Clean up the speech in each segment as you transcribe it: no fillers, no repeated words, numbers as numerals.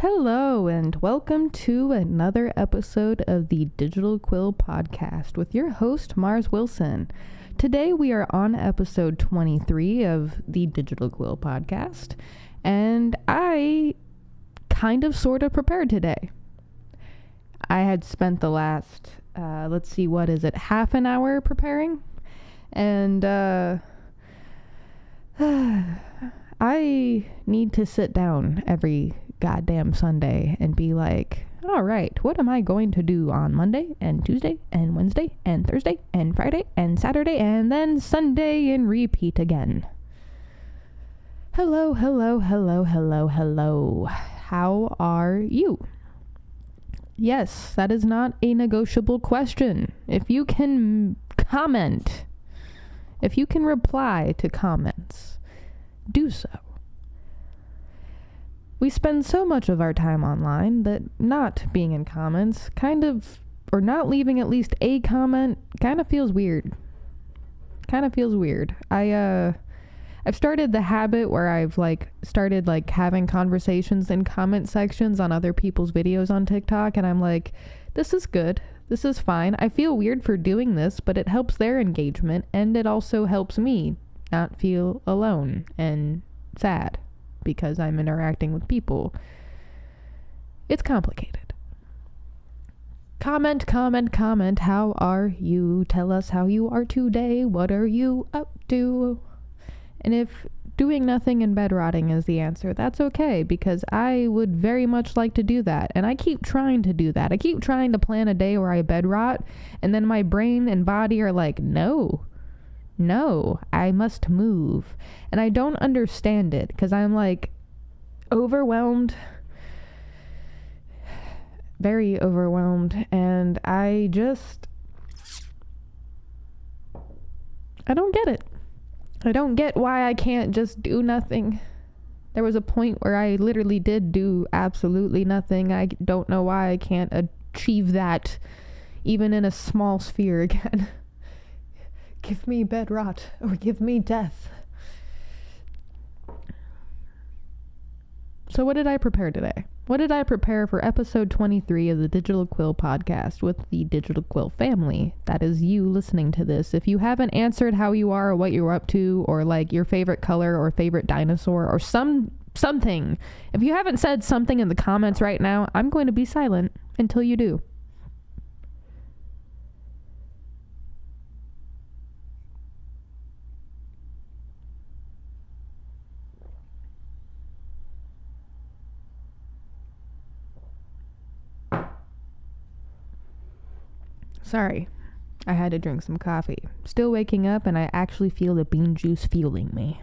Hello, and welcome to another episode of the Digital Quill Podcast with your host, Mars Wilson. Today we are on episode 23 of the Digital Quill Podcast, and I kind of sort of prepared today. I had spent the last, half an hour preparing, and I need to sit down every goddamn Sunday and be like, all right, what am I going to do on Monday and Tuesday and Wednesday and Thursday and Friday and Saturday and then Sunday and repeat again. Hello. How are you? Yes, that is not a negotiable question. If you can comment, if you can reply to comments, do so. We spend so much of our time online that not being in comments or not leaving at least a comment kind of feels weird. I've started the habit where I've started having conversations in comment sections on other people's videos on TikTok, and I'm like, this is good. This is fine. I feel weird for doing this, but it helps their engagement, and it also helps me not feel alone and sad because I'm interacting with people. It's complicated. Comment. How are you? Tell us how you are today. What are you up to? And if doing nothing and bed rotting is the answer, that's okay, because I would very much like to do that. And I keep trying to do that. I keep trying to plan a day where I bed rot, and then my brain and body are like, no, I must move. And I don't understand it, because I'm overwhelmed, very overwhelmed, and I don't get it. I don't get why I can't just do nothing. There was a point where I literally did do absolutely nothing. I don't know why I can't achieve that, even in a small sphere again. Give me bed rot, or give me death. So what did I prepare today? What did I prepare for episode 23 of the Digital Quill Podcast with the Digital Quill family? That is you listening to this. If you haven't answered how you are or what you're up to, or your favorite color or favorite dinosaur or something, if you haven't said something in the comments right now, I'm going to be silent until you do. Sorry, I had to drink some coffee. Still waking up, and I actually feel the bean juice fueling me.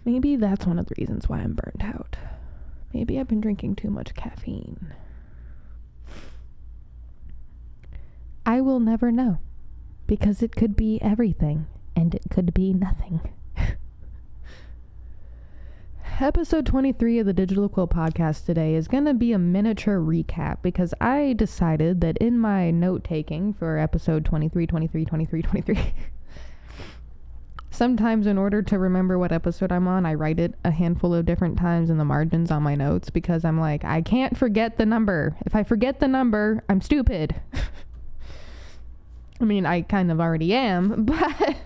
Maybe that's one of the reasons why I'm burnt out. Maybe I've been drinking too much caffeine. I will never know, because it could be everything, and it could be nothing. Episode 23 of the Digital Quill Podcast today is going to be a miniature recap, because I decided that in my note-taking for episode 23, sometimes in order to remember what episode I'm on, I write it a handful of different times in the margins on my notes, because I'm like, I can't forget the number. If I forget the number, I'm stupid. I mean, I kind of already am, but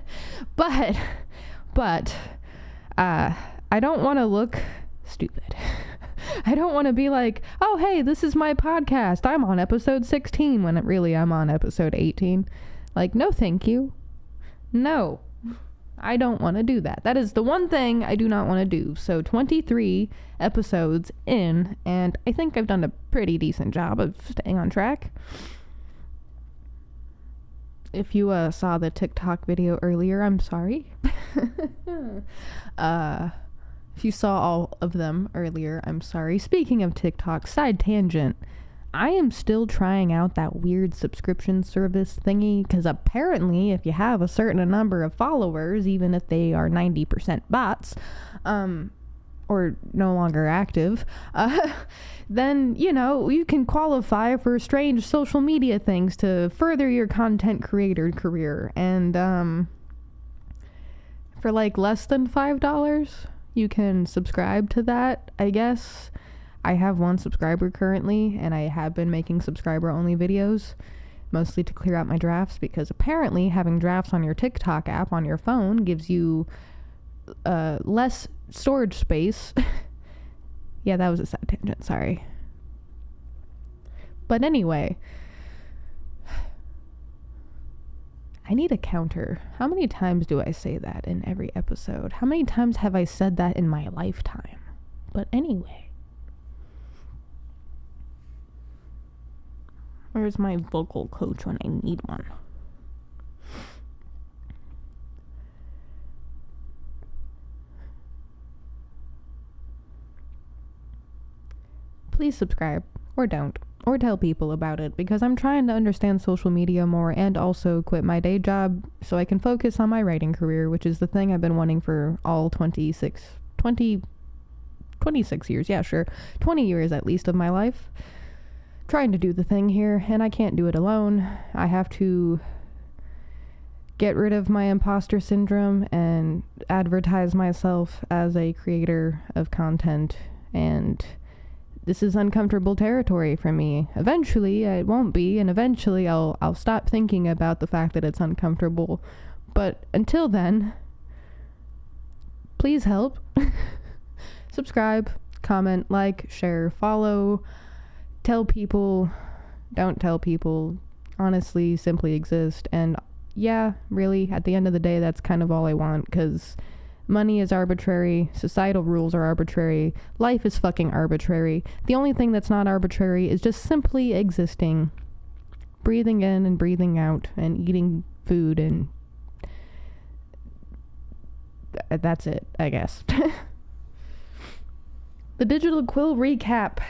I don't want to look stupid. I don't want to be like, oh, hey, this is my podcast. I'm on episode 16 when really I'm on episode 18. No, thank you. No, I don't want to do that. That is the one thing I do not want to do. So 23 episodes in, and I think I've done a pretty decent job of staying on track. If you saw the TikTok video earlier, I'm sorry. If you saw all of them earlier, I'm sorry. Speaking of TikTok, side tangent, I am still trying out that weird subscription service thingy, because apparently if you have a certain number of followers, even if they are 90% bots, or no longer active, then, you can qualify for strange social media things to further your content creator career. And for less than $5, you can subscribe to that, I guess. I have 1 subscriber currently, and I have been making subscriber-only videos, mostly to clear out my drafts, because apparently having drafts on your TikTok app on your phone gives you less storage space. Yeah, that was a side tangent, sorry. But anyway, I need a counter. How many times do I say that in every episode? How many times have I said that in my lifetime? But anyway. Where's my vocal coach when I need one? Please subscribe, or don't, or tell people about it, because I'm trying to understand social media more and also quit my day job so I can focus on my writing career, which is the thing I've been wanting for all 26 years, yeah, sure, 20 years at least of my life. Trying to do the thing here, and I can't do it alone. I have to get rid of my imposter syndrome and advertise myself as a creator of content, and this is uncomfortable territory for me. Eventually it won't be, and eventually I'll stop thinking about the fact that it's uncomfortable, but until then, please help. Subscribe, comment, like, share, follow. Tell people, don't tell people, honestly, simply exist. And yeah, really, at the end of the day, that's kind of all I want, because money is arbitrary, societal rules are arbitrary, life is fucking arbitrary. The only thing that's not arbitrary is just simply existing, breathing in and breathing out, and eating food, and that's it, I guess. The Digital Quill recap.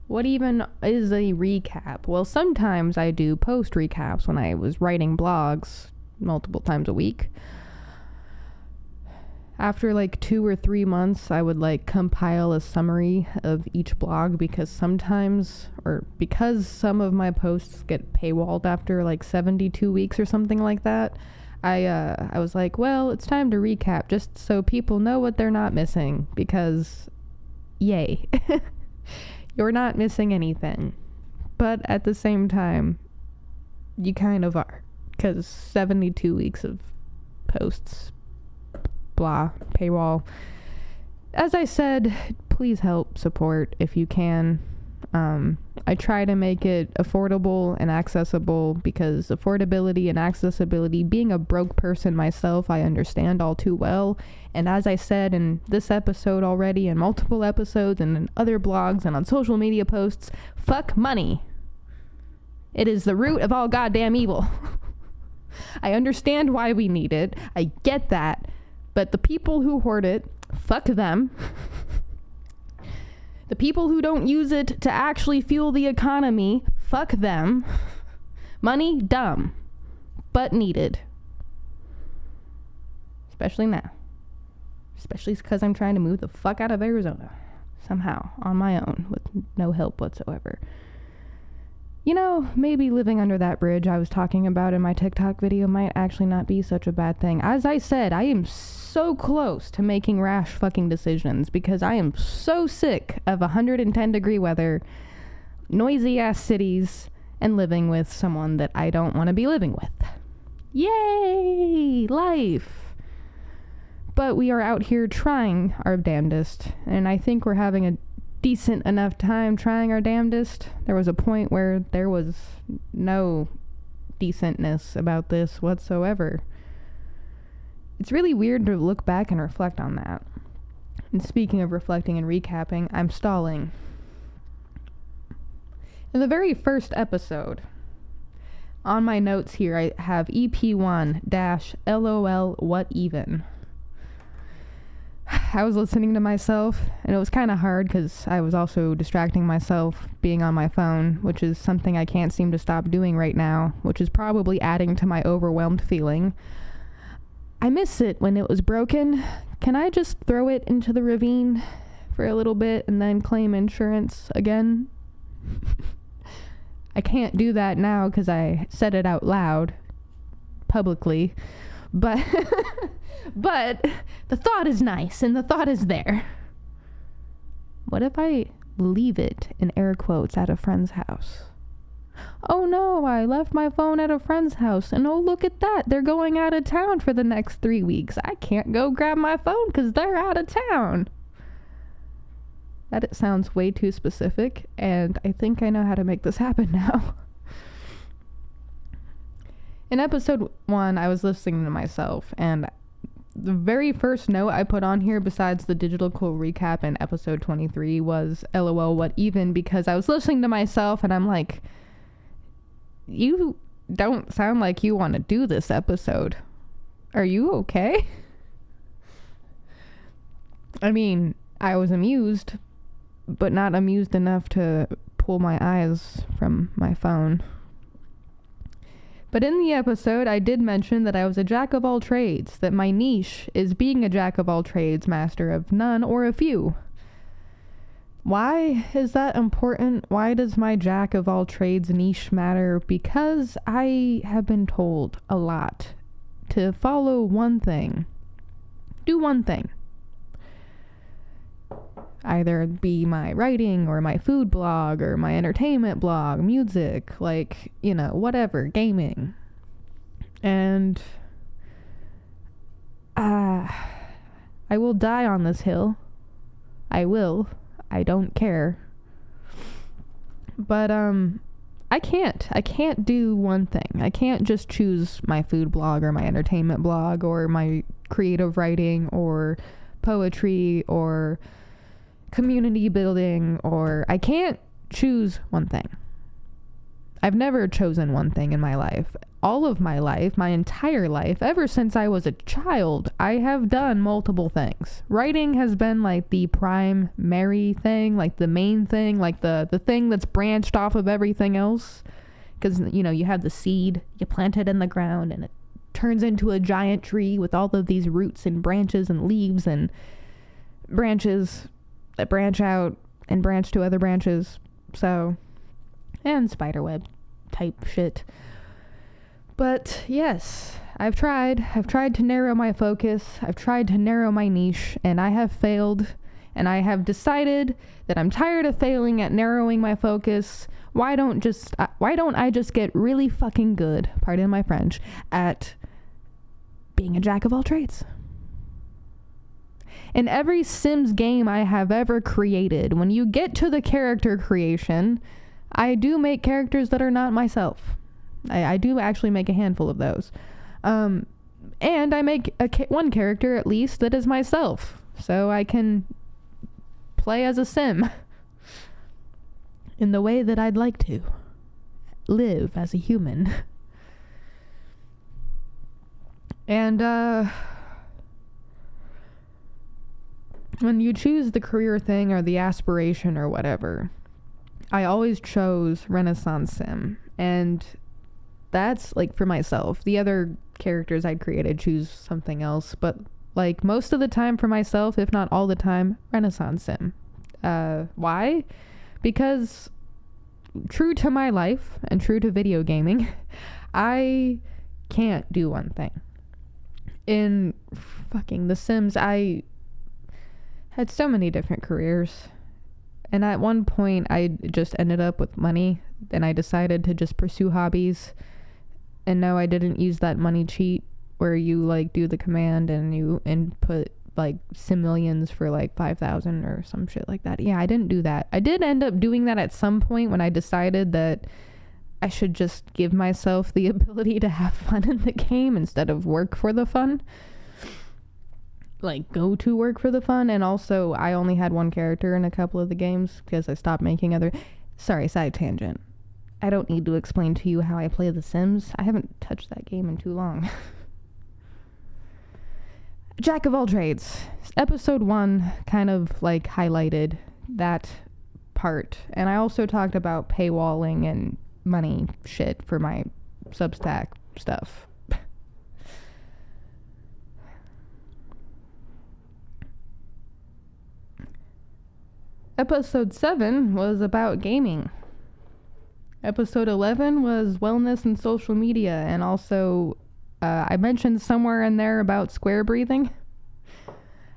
What even is a recap? Well, sometimes I do post recaps when I was writing blogs multiple times a week. After like 2 or 3 months, I would like compile a summary of each blog, because some of my posts get paywalled after like 72 weeks or something like that. I was like, well, it's time to recap just so people know what they're not missing, because yay. You're not missing anything. But at the same time, you kind of are. Because 72 weeks of posts, blah, paywall. As I said, please help support if you can. I try to make it affordable and accessible, because affordability and accessibility, being a broke person myself, I understand all too well. And as I said in this episode already, and multiple episodes, and in other blogs, and on social media posts, fuck money. It is the root of all goddamn evil. I understand why we need it. I get that. But the people who hoard it, fuck them. The people who don't use it to actually fuel the economy, fuck them. Money, dumb, but needed. Especially now. Especially because I'm trying to move the fuck out of Arizona. Somehow, on my own, with no help whatsoever. You know, maybe living under that bridge I was talking about in my TikTok video might actually not be such a bad thing. As I said, I am so close to making rash fucking decisions, because I am so sick of 110-degree weather, noisy ass cities, and living with someone that I don't want to be living with. Yay! Life! But we are out here trying our damnedest, and I think we're having a decent enough time trying our damnedest. There was a point where there was no decentness about this whatsoever. It's really weird to look back and reflect on that. And speaking of reflecting and recapping, I'm stalling. In the very first episode, on my notes here, I have EP1-LOL What Even. I was listening to myself, and it was kind of hard because I was also distracting myself being on my phone, which is something I can't seem to stop doing right now, which is probably adding to my overwhelmed feeling. I miss it when it was broken. Can I just throw it into the ravine for a little bit and then claim insurance again? I can't do that now because I said it out loud, publicly, but But the thought is nice, and the thought is there. What if I leave it, in air quotes, at a friend's house? Oh no, I left my phone at a friend's house, and oh look at that, they're going out of town for the next 3 weeks. I can't go grab my phone because they're out of town. That sounds way too specific, and I think I know how to make this happen now. In episode 1, I was listening to myself, and the very first note I put on here besides the digital cool recap in episode 23 was LOL what even, because I was listening to myself and I'm like, you don't sound like you want to do this episode. Are you okay? I mean, I was amused, but not amused enough to pull my eyes from my phone. But in the episode, I did mention that I was a jack of all trades, that my niche is being a jack of all trades, master of none or a few. Why is that important? Why does my jack of all trades niche matter? Because I have been told a lot to follow one thing. Do one thing. Either be my writing or my food blog or my entertainment blog, music, like, you know, whatever, gaming. And I will die on this hill. I will. I don't care. But I can't do one thing. I can't just choose my food blog or my entertainment blog or my creative writing or poetry or community building, or I can't choose one thing. I've never chosen one thing in my life. All of my life, my entire life, ever since I was a child, I have done multiple things. Writing has been like the primary thing, like the main thing, like the thing that's branched off of everything else. Because, you know, you have the seed, you plant it in the ground, and it turns into a giant tree with all of these roots and branches and leaves and branches that branch out and branch to other branches. So, and spiderweb type shit. But yes, I've tried to narrow my focus. I've tried to narrow my niche, and I have failed. And I have decided that I'm tired of failing at narrowing my focus. Why don't I just get really fucking good, pardon my French, at being a jack of all trades? In every Sims game I have ever created, when you get to the character creation, I do make characters that are not myself. I do actually make a handful of those. And I make one character, at least, that is myself. So I can play as a Sim in the way that I'd like to. Live as a human. And, when you choose the career thing or the aspiration or whatever, I always chose Renaissance Sim. And that's like for myself. The other characters I'd created choose something else. But like most of the time for myself, if not all the time, Renaissance Sim. Why? Because true to my life and true to video gaming, I can't do one thing. In fucking The Sims, I had so many different careers, and at one point I just ended up with money, and I decided to just pursue hobbies. And no, I didn't use that money cheat where you like do the command and you input like simoleons for like 5,000 or some shit like that. Yeah, I didn't do that. I did end up doing that at some point when I decided that I should just give myself the ability to have fun in the game instead of work for the fun. Like, go to work for the fun. And also, I only had one character in a couple of the games because I stopped making other... Sorry, side tangent. I don't need to explain to you how I play The Sims. I haven't touched that game in too long. Jack of all trades. Episode 1 kind of, like, highlighted that part. And I also talked about paywalling and money shit for my Substack stuff. Episode 7 was about gaming. Episode 11 was wellness and social media, and also I mentioned somewhere in there about square breathing.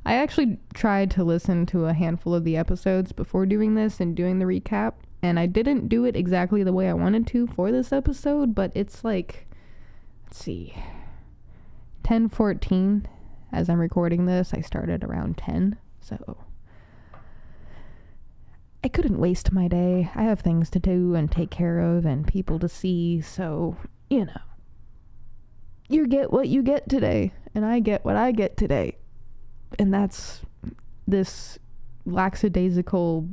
I actually tried to listen to a handful of the episodes before doing this and doing the recap, and I didn't do it exactly the way I wanted to for this episode, but it's like, let's see, 10:14 as I'm recording this. I started around 10, so I couldn't waste my day. I have things to do and take care of and people to see, so, you get what you get today, and I get what I get today. And that's this lackadaisical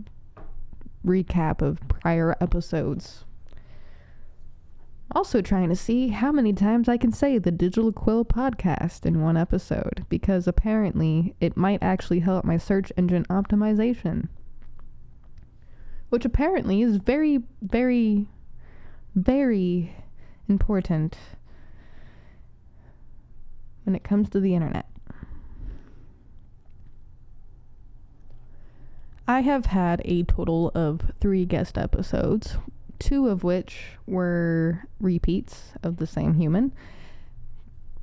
recap of prior episodes. Also trying to see how many times I can say the Digital Quill podcast in one episode, because apparently it might actually help my search engine optimization. Which apparently is very, very, very important when it comes to the internet. I have had a total of 3 guest episodes, 2 of which were repeats of the same human.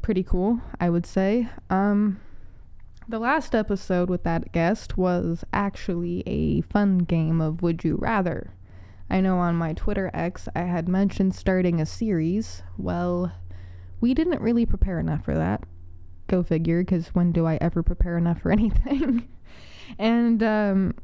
Pretty cool, I would say. The last episode with that guest was actually a fun game of Would You Rather. I know on my Twitter X I had mentioned starting a series. Well, we didn't really prepare enough for that. Go figure, because when do I ever prepare enough for anything? And,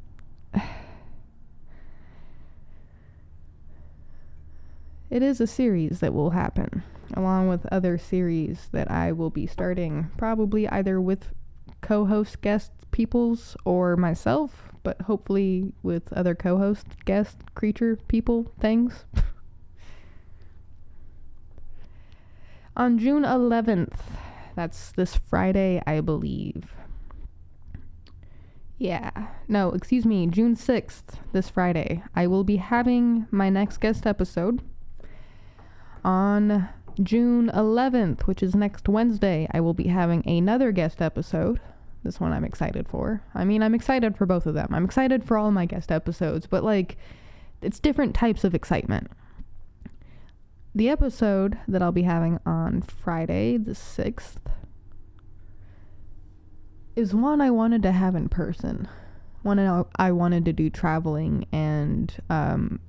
it is a series that will happen, along with other series that I will be starting, probably either with co-host guest peoples or myself, but hopefully with other co-host guest creature people things. On June 11th, that's this Friday, I believe. June 6th, this Friday, I will be having my next guest episode. On June 11th, which is next Wednesday, I will be having another guest episode. This one I'm excited for. I mean, I'm excited for both of them. I'm excited for all my guest episodes, but it's different types of excitement. The episode that I'll be having on Friday, the 6th, is one I wanted to have in person. One I wanted to do traveling and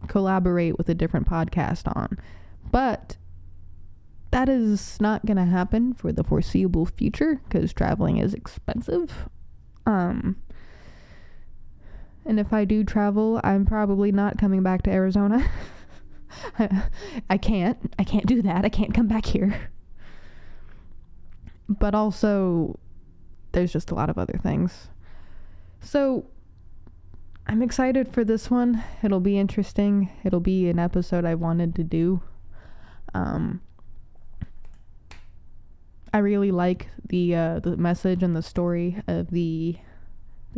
collaborate with a different podcast on. But that is not going to happen for the foreseeable future because traveling is expensive. And if I do travel, I'm probably not coming back to Arizona. I can't do that. I can't come back here. But also, there's just a lot of other things. So, I'm excited for this one. It'll be interesting. It'll be an episode I wanted to do. I really like the message and the story of the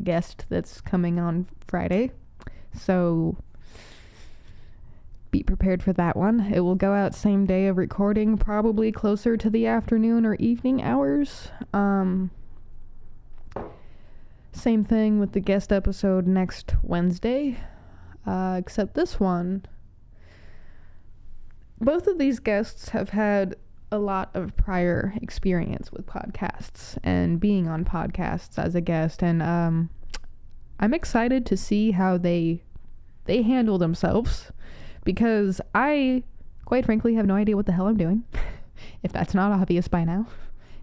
guest that's coming on Friday. So be prepared for that one. It will go out same day of recording, probably closer to the afternoon or evening hours. Same thing with the guest episode next Wednesday, except this one. Both of these guests have had a lot of prior experience with podcasts and being on podcasts as a guest, and I'm excited to see how they handle themselves, because I, quite frankly, have no idea what the hell I'm doing, if that's not obvious by now.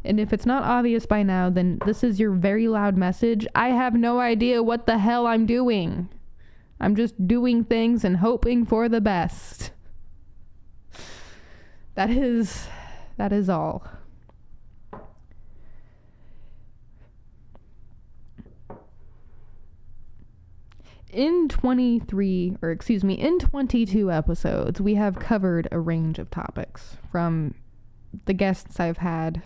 And if it's not obvious by now, then this is your very loud message. I have no idea what the hell I'm doing. I'm just doing things and hoping for the best. That is all. In 22 episodes, we have covered a range of topics, from the guests I've had,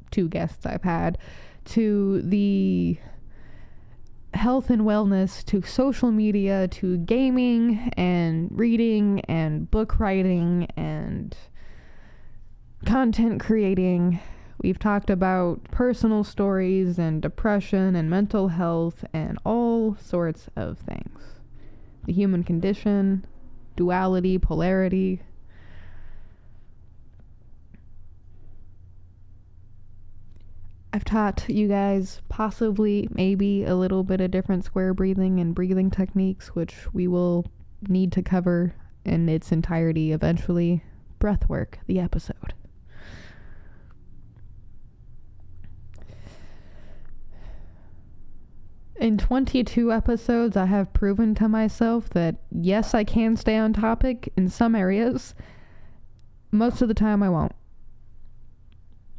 2 guests I've had, to the health and wellness, to social media, to gaming and reading and book writing and content creating. We've talked about personal stories and depression and mental health and all sorts of things. The human condition, duality, polarity. I've taught you guys possibly, maybe a little bit of different square breathing and breathing techniques, which we will need to cover in its entirety eventually. Breathwork, the episode. In 22 episodes, I have proven to myself that yes, I can stay on topic in some areas. Most of the time, I won't.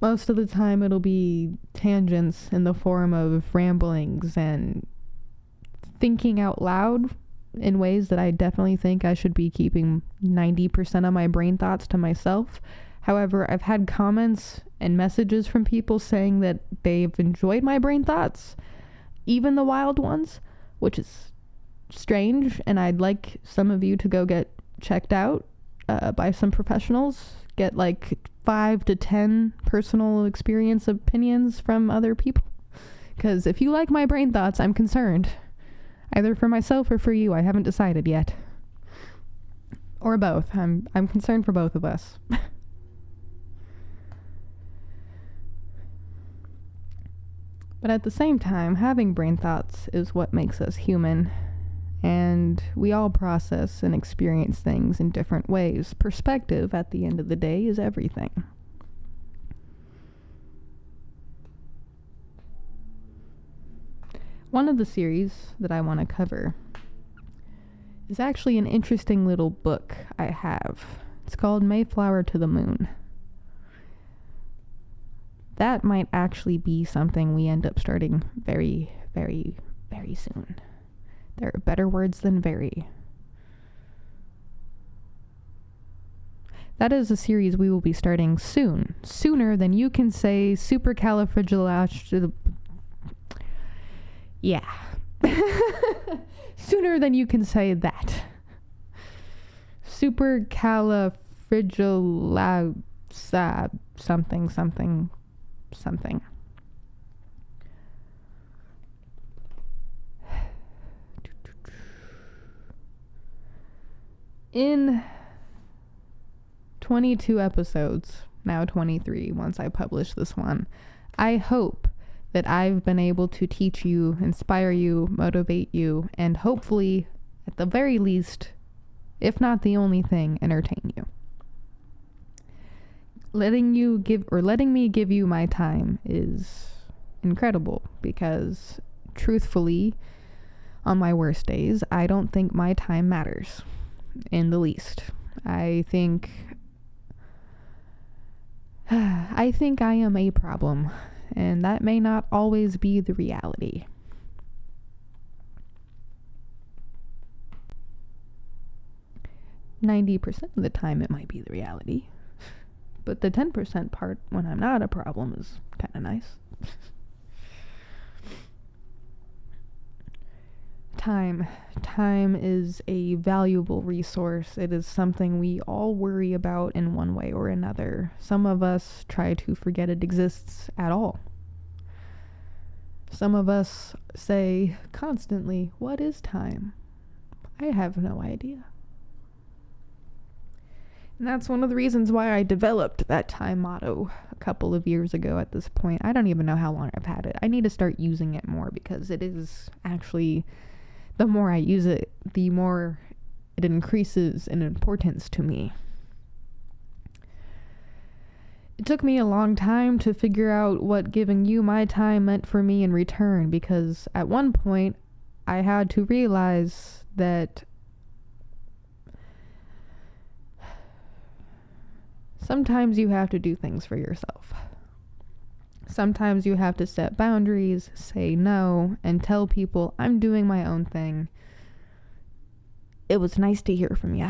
Most of the time, it'll be tangents in the form of ramblings and thinking out loud in ways that I definitely think I should be keeping 90% of my brain thoughts to myself. However, I've had comments and messages from people saying that they've enjoyed my brain thoughts, even the wild ones, which is strange, and I'd like some of you to go get checked out by some professionals. Get like 5 to 10 personal experience opinions from other people. Because if you like my brain thoughts, I'm concerned. Either for myself or for you. I haven't decided yet. Or both. I'm concerned for both of us. But at the same time, having brain thoughts is what makes us human. And we all process and experience things in different ways. Perspective, at the end of the day, is everything. One of the series that I want to cover is actually an interesting little book I have. It's called Mayflower to the Moon. That might actually be something we end up starting very, very, very soon. There are better words than very. That is a series we will be starting soon. Sooner than you can say supercalifragilistic. Yeah. Sooner than you can say that. Supercalifragilistic something, something, something. In 22 episodes, now 23 once I publish this one, I hope that I've been able to teach you, inspire you, motivate you, and hopefully, at the very least, if not the only thing, entertain you. Letting me give you my time is incredible because, truthfully, on my worst days, I don't think my time matters in the least. I think I am a problem, and that may not always be the reality. %90 of the time it might be the reality, but the 10% part when I'm not a problem is kind of nice. Time is a valuable resource. It is something we all worry about in one way or another. Some of us try to forget it exists at all. Some of us say constantly, "What is time?" I have no idea. And that's one of the reasons why I developed that time motto a couple of years ago at this point. I don't even know how long I've had it. I need to start using it more because it is actually, the more I use it, the more it increases in importance to me. It took me a long time to figure out what giving you my time meant for me in return, because at one point I had to realize that sometimes you have to do things for yourself. Sometimes you have to set boundaries, say no, and tell people, I'm doing my own thing. It was nice to hear from you.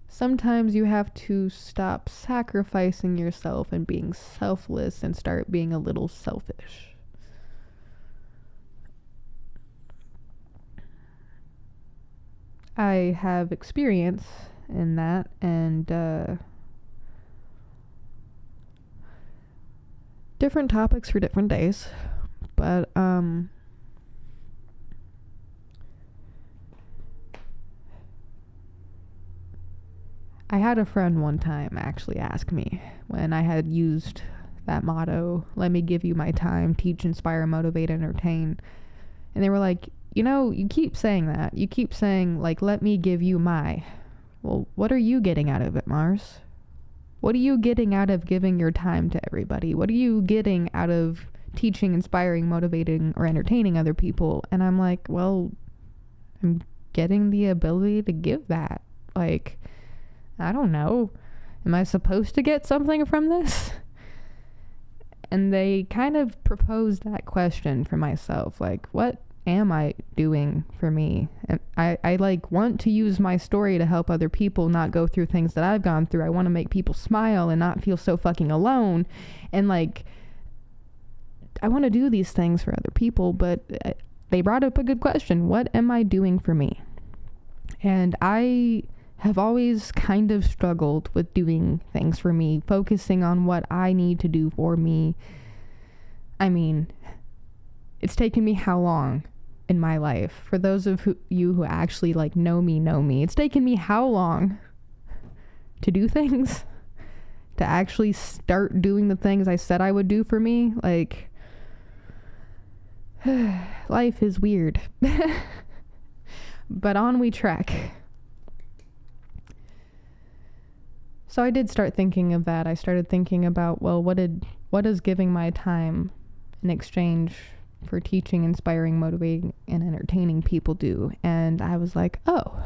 Sometimes you have to stop sacrificing yourself and being selfless and start being a little selfish. I have experience in that, and different topics for different days, but I had a friend one time actually ask me when I had used that motto, let me give you my time, teach, inspire, motivate, entertain. And they were like, you keep saying that. You keep saying, like, let me give you my. Well, what are you getting out of it, Mars? What are you getting out of giving your time to everybody? What are you getting out of teaching, inspiring, motivating, or entertaining other people? And I'm like, well, I'm getting the ability to give that. Like, I don't know. Am I supposed to get something from this? And they kind of proposed that question for myself. Like, what am I doing for me? And I like want to use my story to help other people not go through things that I've gone through. I want to make people smile and not feel so fucking alone. And like, I want to do these things for other people, but they brought up a good question. What am I doing for me? And I have always kind of struggled with doing things for me, focusing on what I need to do for me. I mean, it's taken me how long in my life? For those of you who actually like know me, it's taken me how long to do things? To actually start doing the things I said I would do for me? Like, life is weird. But on we trek. So I did start thinking of that. I started thinking about, well, what is giving my time in exchange for teaching, inspiring, motivating, and entertaining people do? And I was like, oh,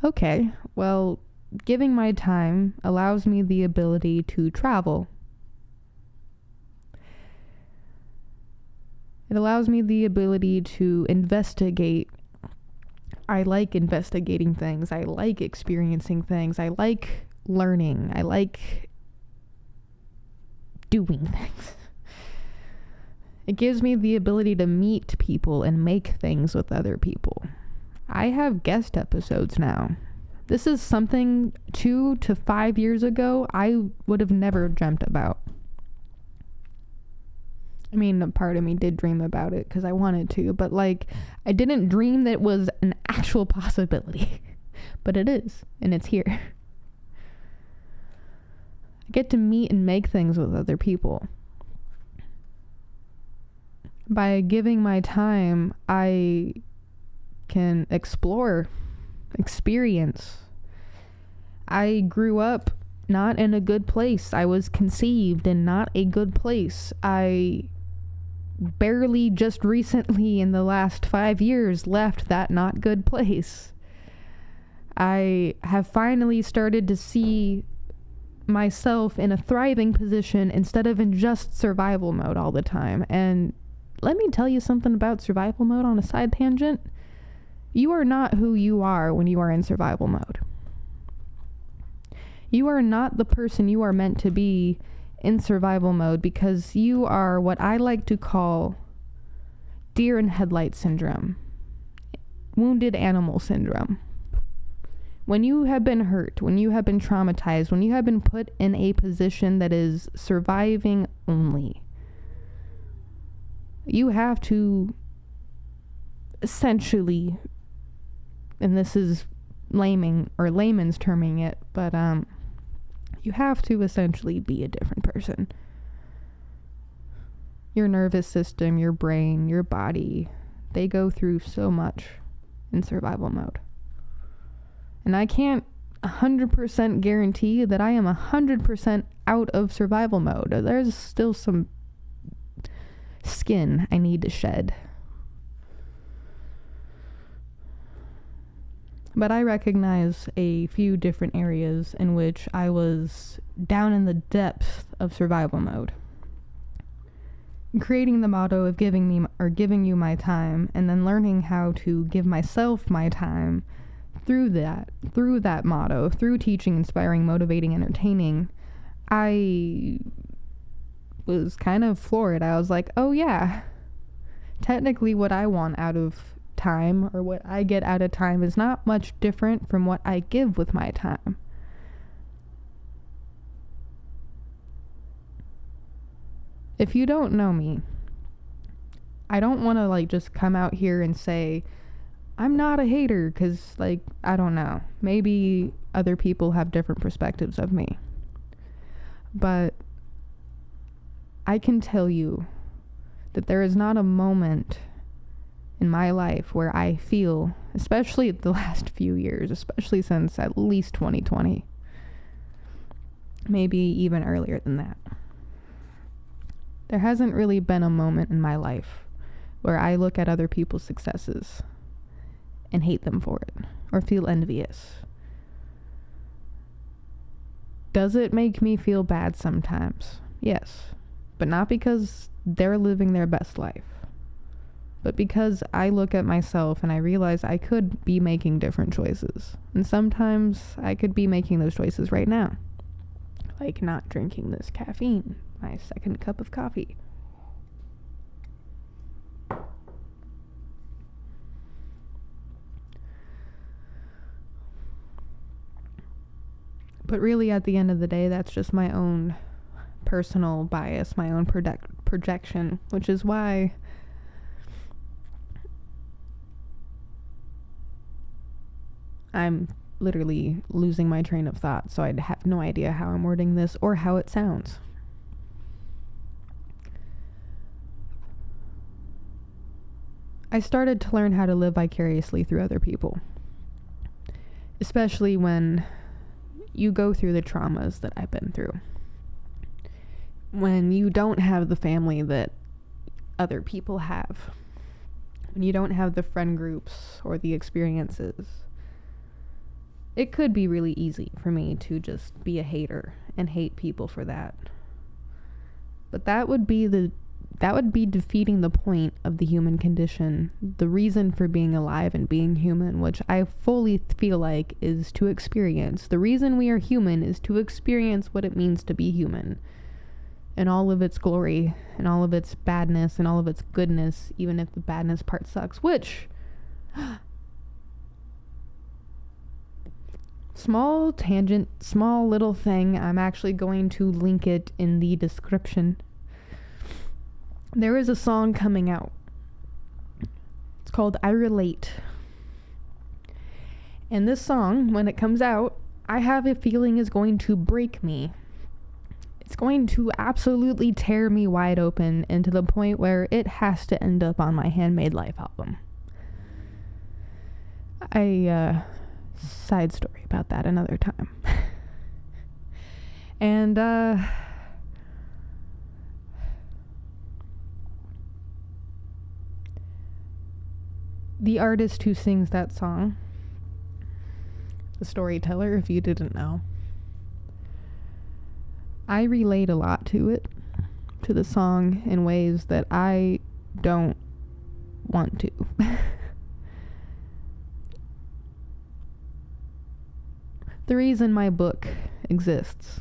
okay, well, giving my time allows me the ability to travel. It allows me the ability to investigate. I like investigating things. I like experiencing things. I like learning. I like doing things. It gives me the ability to meet people and make things with other people. I have guest episodes now. This is something 2 to 5 years ago I would have never dreamt about. I mean, a part of me did dream about it because I wanted to, but like, I didn't dream that it was an actual possibility. But it is, and it's here. I get to meet and make things with other people. By giving my time, I can explore, experience. I grew up not in a good place. I was conceived in not a good place. I barely just recently in the last 5 years left that not good place. I have finally started to see myself in a thriving position instead of in just survival mode all the time. And let me tell you something about survival mode on a side tangent. You are not who you are when you are in survival mode. You are not the person you are meant to be in survival mode because you are what I like to call deer in headlight syndrome, wounded animal syndrome. When you have been hurt, when you have been traumatized, when you have been put in a position that is surviving only, you have to essentially, and this is layman's terming it, but you have to essentially be a different person. Your nervous system, your brain, your body, they go through so much in survival mode. And I can't 100% guarantee that I am 100% out of survival mode. There's still some skin I need to shed. But I recognize a few different areas in which I was down in the depths of survival mode. Creating the motto of giving you my time, and then learning how to give myself my time through that motto, through teaching, inspiring, motivating, entertaining, I was kind of floored. I was like, oh yeah, technically what I want out of time, or what I get out of time, is not much different from what I give with my time. If you don't know me, I don't want to like just come out here and say I'm not a hater because, like, I don't know. Maybe other people have different perspectives of me. But I can tell you that there is not a moment in my life where I feel, especially the last few years, especially since at least 2020, maybe even earlier than that, there hasn't really been a moment in my life where I look at other people's successes and hate them for it or feel envious. Does it make me feel bad sometimes? Yes, but not because they're living their best life, but because I look at myself and I realize I could be making different choices. And sometimes I could be making those choices right now. Like not drinking this caffeine, my second cup of coffee. But really, at the end of the day, that's just my own personal bias, my own projection, which is why I'm literally losing my train of thought, so I'd have no idea how I'm wording this or how it sounds. I started to learn how to live vicariously through other people, especially when you go through the traumas that I've been through. When you don't have the family that other people have. When you don't have the friend groups or the experiences. It could be really easy for me to just be a hater and hate people for that. But that would be defeating the point of the human condition, the reason for being alive and being human, which I fully feel like is to experience. The reason we are human is to experience what it means to be human, and all of its glory, and all of its badness, and all of its goodness, even if the badness part sucks, which... Small tangent, small little thing, I'm actually going to link it in the description. There is a song coming out. It's called I Relate. And this song, when it comes out, I have a feeling is going to break me. It's going to absolutely tear me wide open, and to the point where it has to end up on my Handmade Life album. Side story about that another time. And, the artist who sings that song, the storyteller, if you didn't know, I relate a lot to it, to the song, in ways that I don't want to. The reason my book exists,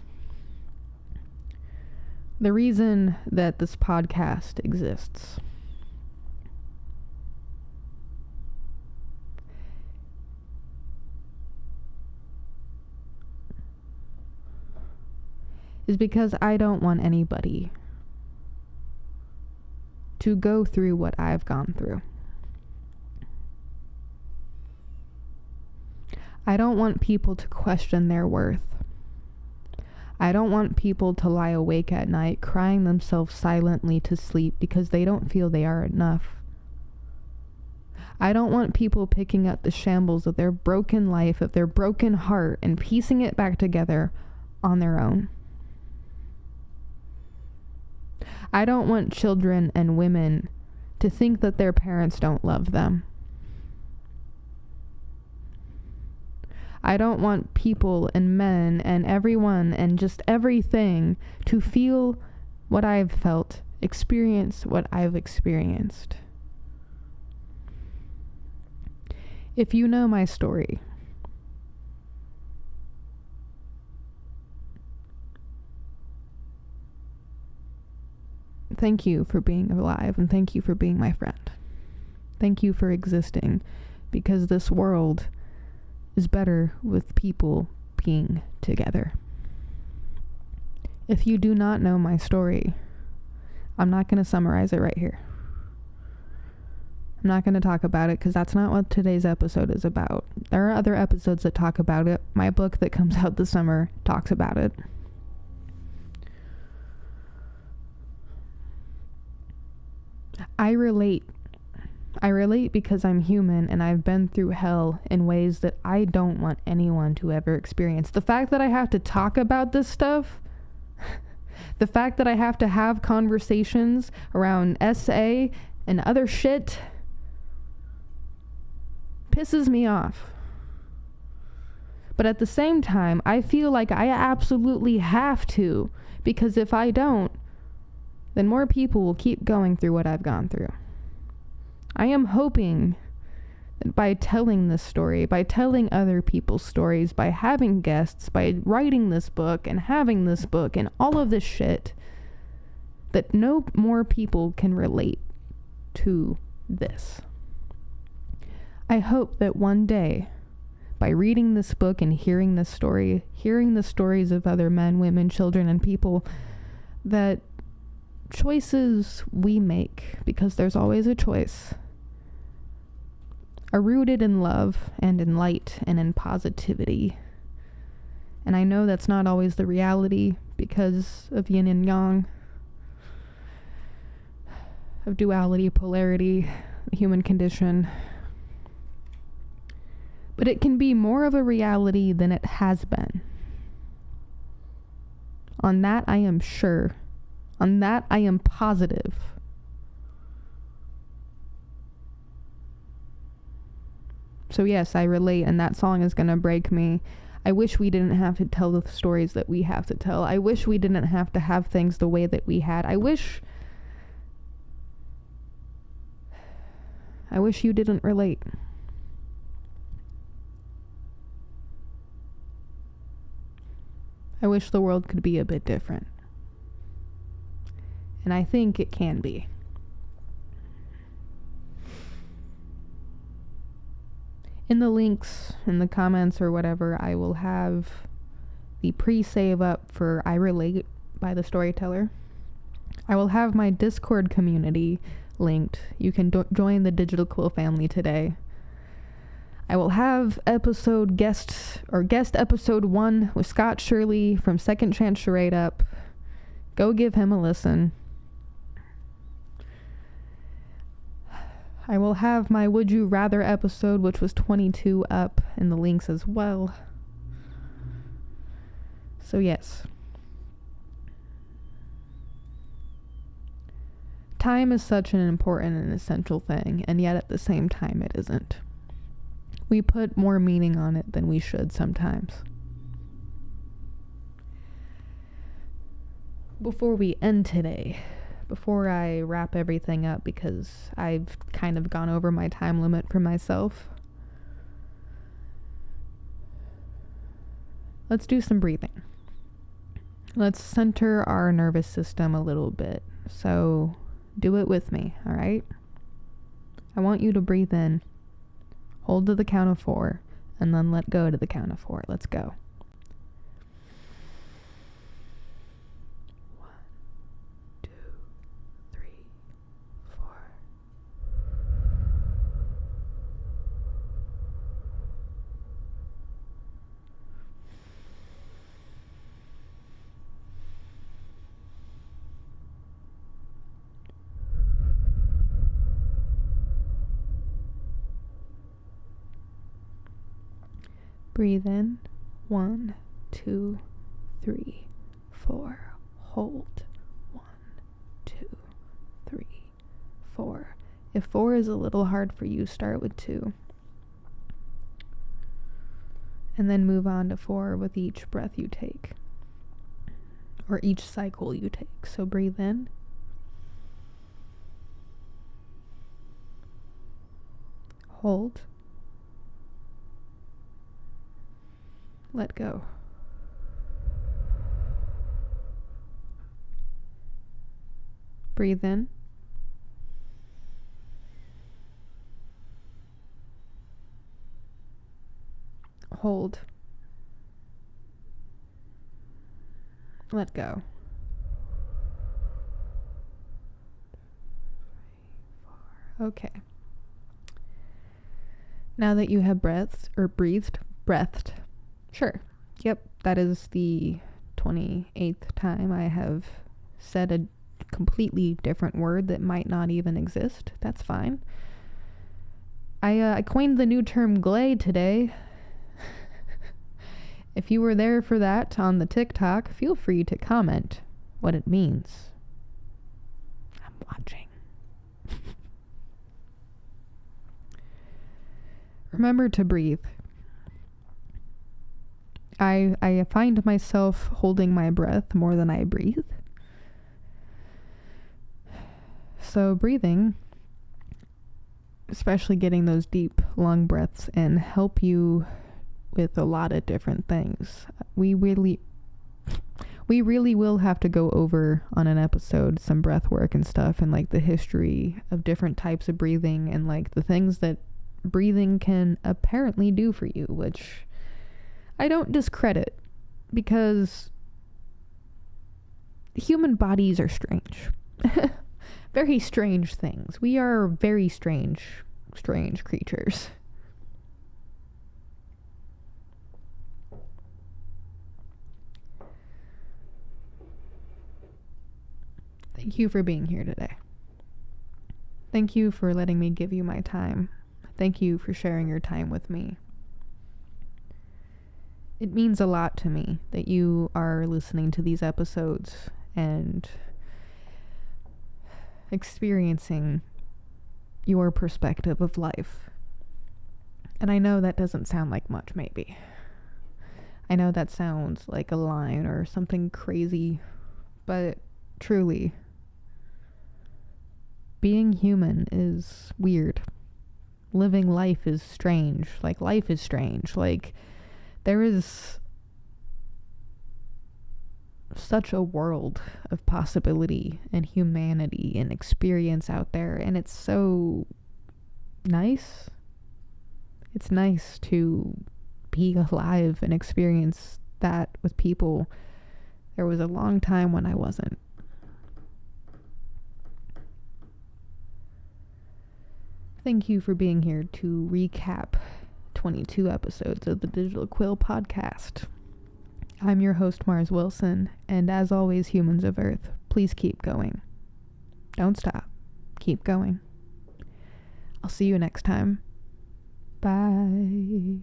the reason that this podcast exists, is because I don't want anybody to go through what I've gone through. I don't want people to question their worth. I don't want people to lie awake at night crying themselves silently to sleep because they don't feel they are enough. I don't want people picking up the shambles of their broken life, of their broken heart, and piecing it back together on their own. I don't want children and women to think that their parents don't love them. I don't want people and men and everyone and just everything to feel what I've felt, experience what I've experienced. If you know my story, thank you for being alive, and thank you for being my friend. Thank you for existing, because this world is better with people being together. If you do not know my story, I'm not going to summarize it right here. I'm not going to talk about it because that's not what today's episode is about. There are other episodes that talk about it. My book that comes out this summer talks about it. I relate because I'm human and I've been through hell in ways that I don't want anyone to ever experience. The fact that I have to talk about this stuff, the fact that I have to have conversations around SA and other shit pisses me off. But at the same time, I feel like I absolutely have to, because if I don't, then more people will keep going through what I've gone through. I am hoping that by telling this story, by telling other people's stories, by having guests, by writing this book and having this book and all of this shit, that no more people can relate to this. I hope that one day, by reading this book and hearing this story, hearing the stories of other men, women, children, and people, that choices we make, because there's always a choice, are rooted in love and in light and in positivity. And I know that's not always the reality because of yin and yang, of duality, polarity, the human condition. But it can be more of a reality than it has been. On that I am sure. On that I am positive. So yes, I relate, and that song is gonna break me. I wish we didn't have to tell the stories that we have to tell. I wish we didn't have to have things the way that we had. I wish you didn't relate. I wish the world could be a bit different. And I think it can be. In the links, in the comments or whatever, I will have the pre-save up for I Relate by The Storyteller. I will have my Discord community linked. You can join the Digital Quill family today. I will have guest episode 1 with Scott Shirley from Second Chance Charade up. Go give him a listen. I will have my Would You Rather episode, which was 22, up in the links as well. So yes. Time is such an important and essential thing, and yet at the same time it isn't. We put more meaning on it than we should sometimes. Before we end today, before I wrap everything up, because I've kind of gone over my time limit for myself, let's do some breathing. Let's center our nervous system a little bit. So do it with me, all right? I want you to breathe in. Hold to the count of 4, and then let go to the count of 4. Let's go. 1, 2, 3, 4. Breathe in. 1, 2, 3, 4. Hold. 1, 2, 3, 4. If 4 is a little hard for you, start with 2. And then move on to 4 with each breath you take. Or each cycle you take. So breathe in. Hold. Let go. Breathe in. Hold. Let go. Okay. Now that you have breathed, sure. Yep, that is the 28th time I have said a completely different word that might not even exist. That's fine. I coined the new term glay today. If you were there for that on the TikTok, feel free to comment what it means. I'm watching. Remember to breathe. I find myself holding my breath more than I breathe. So breathing, especially getting those deep lung breaths in, help you with a lot of different things. We really will have to go over on an episode some breath work and stuff, and like the history of different types of breathing and like the things that breathing can apparently do for you, which I don't discredit, because human bodies are strange. Very strange things. We are very strange creatures. Thank you for being here today. Thank you for letting me give you my time. Thank you for sharing your time with me. It means a lot to me that you are listening to these episodes and experiencing your perspective of life. And I know that doesn't sound like much, maybe. I know that sounds like a line or something crazy, but truly, being human is weird. Living life is strange. Like, life is strange. Like, there is such a world of possibility and humanity and experience out there, and it's so nice. It's nice to be alive and experience that with people. There was a long time when I wasn't. Thank you for being here to recap 22 episodes of the Digital Quill podcast. I'm your host, Mars Wilson, and as always, humans of Earth, please keep going. Don't stop. Keep going. I'll see you next time. Bye.